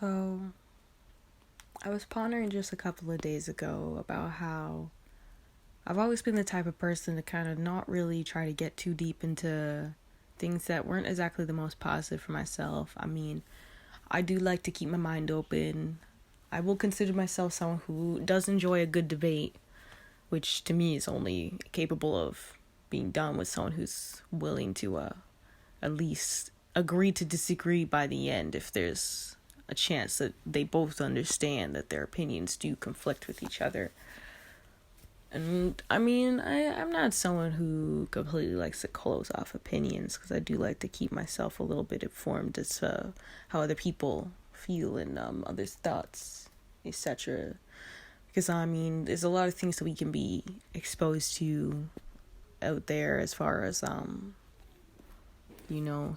So, I was pondering just a couple of days ago about how I've always been the type of person to kind of not really try to get too deep into things that weren't exactly the most positive for myself. I mean, I do like to keep my mind open. I will consider myself someone who does enjoy a good debate, which to me is only capable of being done with someone who's willing to at least agree to disagree by the end if there's a chance that they both understand that their opinions do conflict with each other. And I mean, I'm not someone who completely likes to close off opinions because I do like to keep myself a little bit informed as to how other people feel and others' thoughts, etc. Because I mean, there's a lot of things that we can be exposed to out there as far as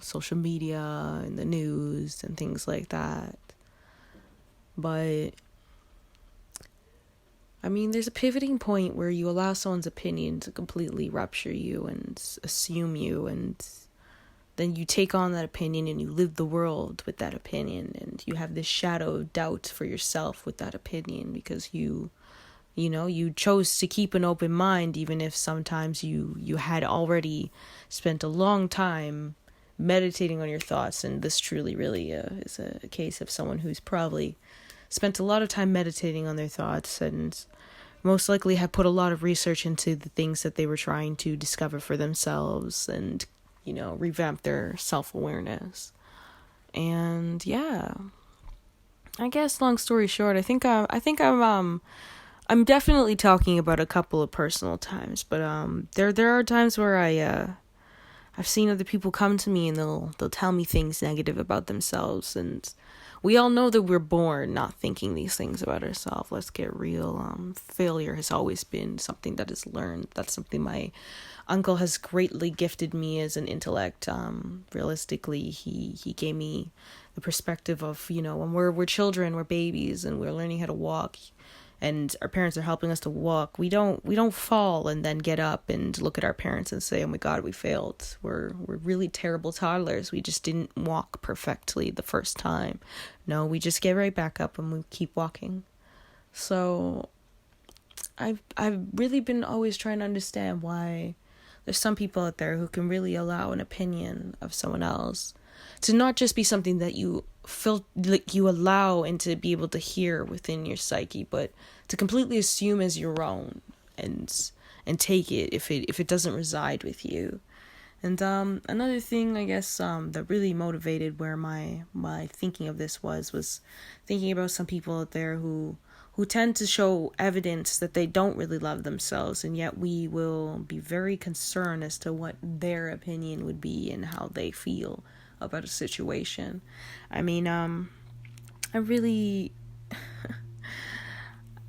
social media and the news and things like that. But I mean, there's a pivoting point where you allow someone's opinion to completely rupture you and assume you, and then you take on that opinion and you live the world with that opinion, and you have this shadow of doubt for yourself with that opinion because you chose to keep an open mind, even if sometimes you had already spent a long time meditating on your thoughts. And this truly really is a case of someone who's probably spent a lot of time meditating on their thoughts and most likely have put a lot of research into the things that they were trying to discover for themselves and, revamp their self-awareness. And yeah, I guess long story short, I'm definitely talking about a couple of personal times, but there are times where I've seen other people come to me and they'll tell me things negative about themselves, and we all know that we're born not thinking these things about ourselves. Let's get real. Failure has always been something that is learned. That's something my uncle has greatly gifted me as an intellect. Realistically, he gave me the perspective of, when we're children, we're babies, and we're learning how to walk, and our parents are helping us to walk. We don't fall and then get up and look at our parents and say, "Oh my God, we failed. We're really terrible toddlers. We just didn't walk perfectly the first time." No, we just get right back up and we keep walking. So I've really been always trying to understand why there's some people out there who can really allow an opinion of someone else to not just be something that you feel like you allow and to be able to hear within your psyche, but to completely assume as your own and take it if it doesn't reside with you. And another thing I guess that really motivated where my thinking of this was thinking about some people out there who tend to show evidence that they don't really love themselves, and yet we will be very concerned as to what their opinion would be and how they feel about a situation. I mean, I really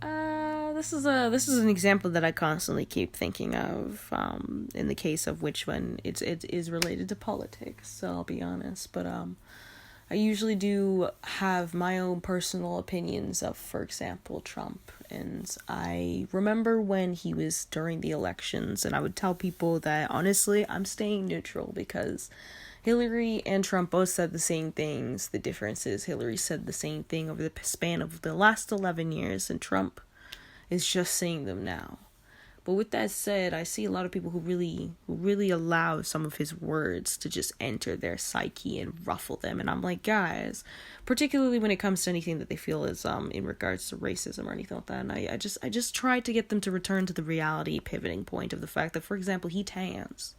this is an example that I constantly keep thinking of in the case of which one it is related to politics, so I'll be honest, but I usually do have my own personal opinions of, for example, Trump. And I remember when he was during the elections, and I would tell people that, honestly, I'm staying neutral because Hillary and Trump both said the same things. The difference is Hillary said the same thing over the span of the last 11 years, and Trump is just saying them now. But with that said, I see a lot of people who really allow some of his words to just enter their psyche and ruffle them. And I'm like, guys, particularly when it comes to anything that they feel is in regards to racism or anything like that. And I just try to get them to return to the reality pivoting point of the fact that, for example, he tans.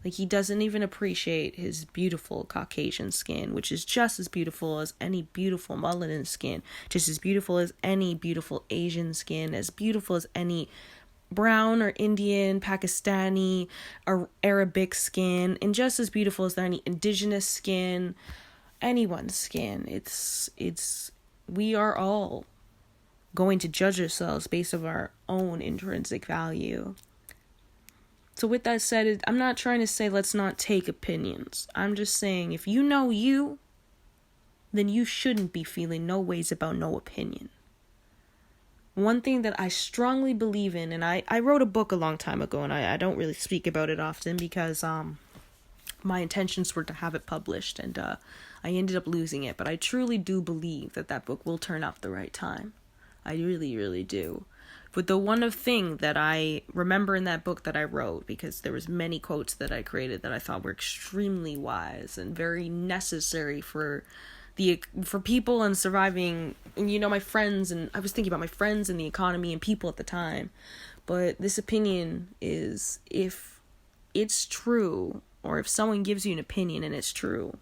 Like, he doesn't even appreciate his beautiful Caucasian skin, which is just as beautiful as any beautiful melanin skin, just as beautiful as any beautiful Asian skin, as beautiful as any brown or Indian, Pakistani, or Arabic skin, and just as beautiful as any indigenous skin, anyone's skin. We are all going to judge ourselves based on our own intrinsic value. So with that said, I'm not trying to say let's not take opinions. I'm just saying if you know you, then you shouldn't be feeling no ways about no opinion. One thing that I strongly believe in, and I wrote a book a long time ago, and I don't really speak about it often because my intentions were to have it published, and I ended up losing it, but I truly do believe that that book will turn out the right time. I really, really do. But the one thing that I remember in that book that I wrote, because there was many quotes that I created that I thought were extremely wise and very necessary for people and surviving, and my friends, and I was thinking about my friends and the economy and people at the time. But this opinion is, if it's true, or if someone gives you an opinion and it's true,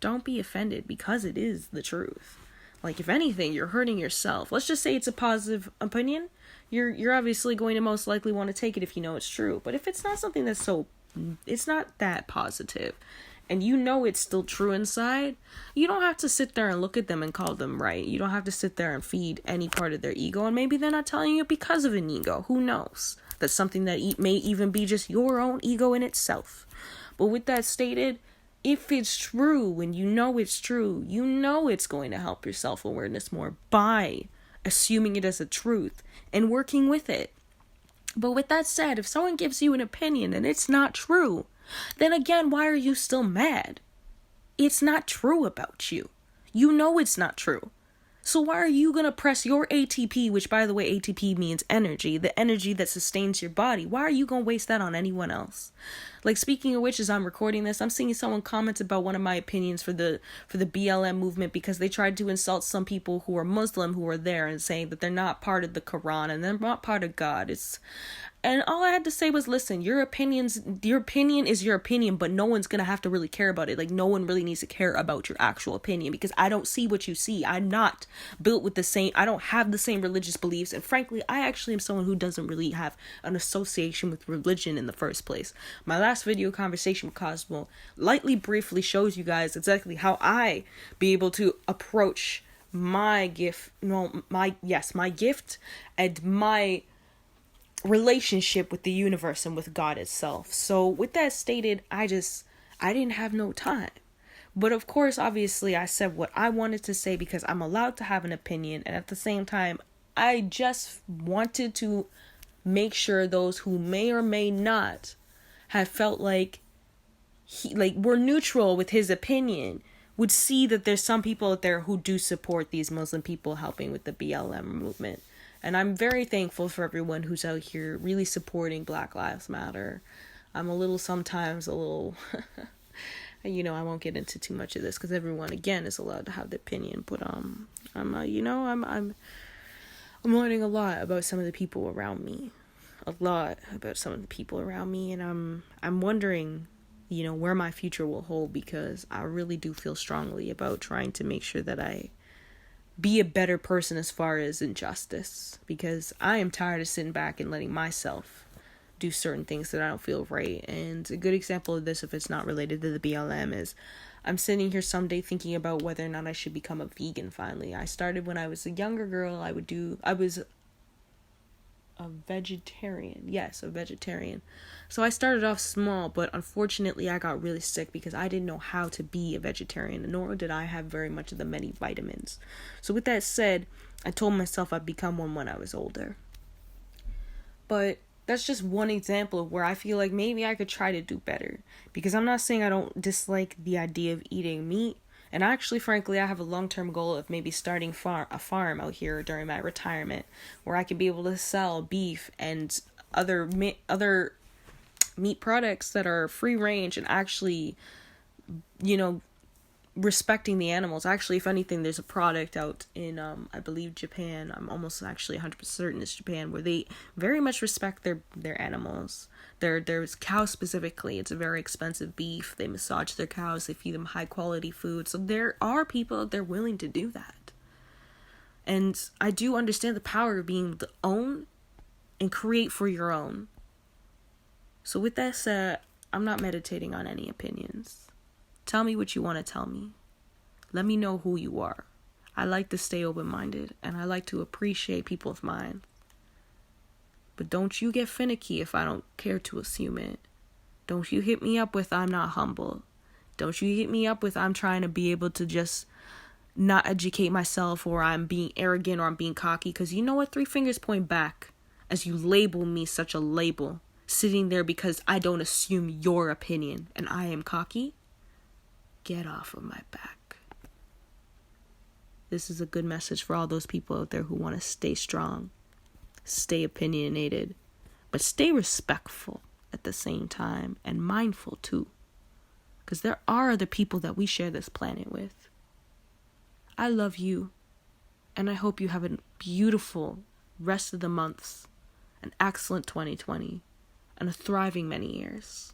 don't be offended, because it is the truth. Like, if anything, you're hurting yourself. Let's just say it's a positive opinion. You're obviously going to most likely want to take it if you know it's true. But if it's not something that's it's not that positive, and it's still true inside, you don't have to sit there and look at them and call them right. You don't have to sit there and feed any part of their ego. And maybe they're not telling you because of an ego. Who knows? That's something that may even be just your own ego in itself. But with that stated, if it's true and it's true, it's going to help your self-awareness more by assuming it as a truth and working with it. But with that said, if someone gives you an opinion and it's not true, then again, why are you still mad? It's not true about you. It's not true. So why are you going to press your ATP, which, by the way, ATP means energy, the energy that sustains your body? Why are you going to waste that on anyone else? Like, speaking of which, as I'm recording this, I'm seeing someone comment about one of my opinions for the BLM movement, because they tried to insult some people who are Muslim who are there and saying that they're not part of the Quran and they're not part of God. And all I had to say was, listen, your opinion is your opinion, but no one's going to have to really care about it. Like, no one really needs to care about your actual opinion, because I don't see what you see. I'm not built with I don't have the same religious beliefs. And frankly, I actually am someone who doesn't really have an association with religion in the first place. My last video conversation with Cosmo briefly shows you guys exactly how I be able to approach my gift and my relationship with the universe and with God itself. So with that stated, I didn't have no time. But of course, obviously, I said what I wanted to say because I'm allowed to have an opinion. And at the same time, I just wanted to make sure those who may or may not have felt like we're neutral with his opinion would see that there's some people out there who do support these Muslim people helping with the BLM movement. And I'm very thankful for everyone who's out here really supporting Black Lives Matter. I'm sometimes a little, I won't get into too much of this because everyone, again, is allowed to have the opinion. But I'm learning a lot about some of the people around me. And I'm wondering, where my future will hold, because I really do feel strongly about trying to make sure that I be a better person as far as injustice, because I am tired of sitting back and letting myself do certain things that I don't feel right. And a good example of this, if it's not related to the BLM, is I'm sitting here someday thinking about whether or not I should become a vegan finally. I started when I was a younger girl. I was a vegetarian. Yes, a vegetarian. So I started off small, but unfortunately I got really sick because I didn't know how to be a vegetarian, nor did I have very much of the many vitamins. So with that said, I told myself I'd become one when I was older. But that's just one example of where I feel like maybe I could try to do better. Because I'm not saying I don't dislike the idea of eating meat. And actually, frankly, I have a long-term goal of maybe starting a farm out here during my retirement, where I could be able to sell beef and other meat products that are free range and actually, respecting the animals. Actually, if anything, there's a product out in, I believe Japan. I'm almost actually 100% certain it's Japan, where they very much respect their animals. There's cows specifically. It's a very expensive beef. They massage their cows. They feed them high quality food. So there are people out there willing to do that. And I do understand the power of being able to own and create for your own. So with that said, I'm not meditating on any opinions. Tell me what you want to tell me. Let me know who you are. I like to stay open-minded, and I like to appreciate people's minds. But don't you get finicky if I don't care to assume it. Don't you hit me up with I'm not humble. Don't you hit me up with I'm trying to be able to just not educate myself, or I'm being arrogant, or I'm being cocky. Because you know what? 3 fingers point back as you label me such a label, sitting there because I don't assume your opinion and I am cocky. Get off of my back. This is a good message for all those people out there who want to stay strong, stay opinionated, but stay respectful at the same time, and mindful too. Because there are other people that we share this planet with. I love you, and I hope you have a beautiful rest of the months, an excellent 2020, and a thriving many years.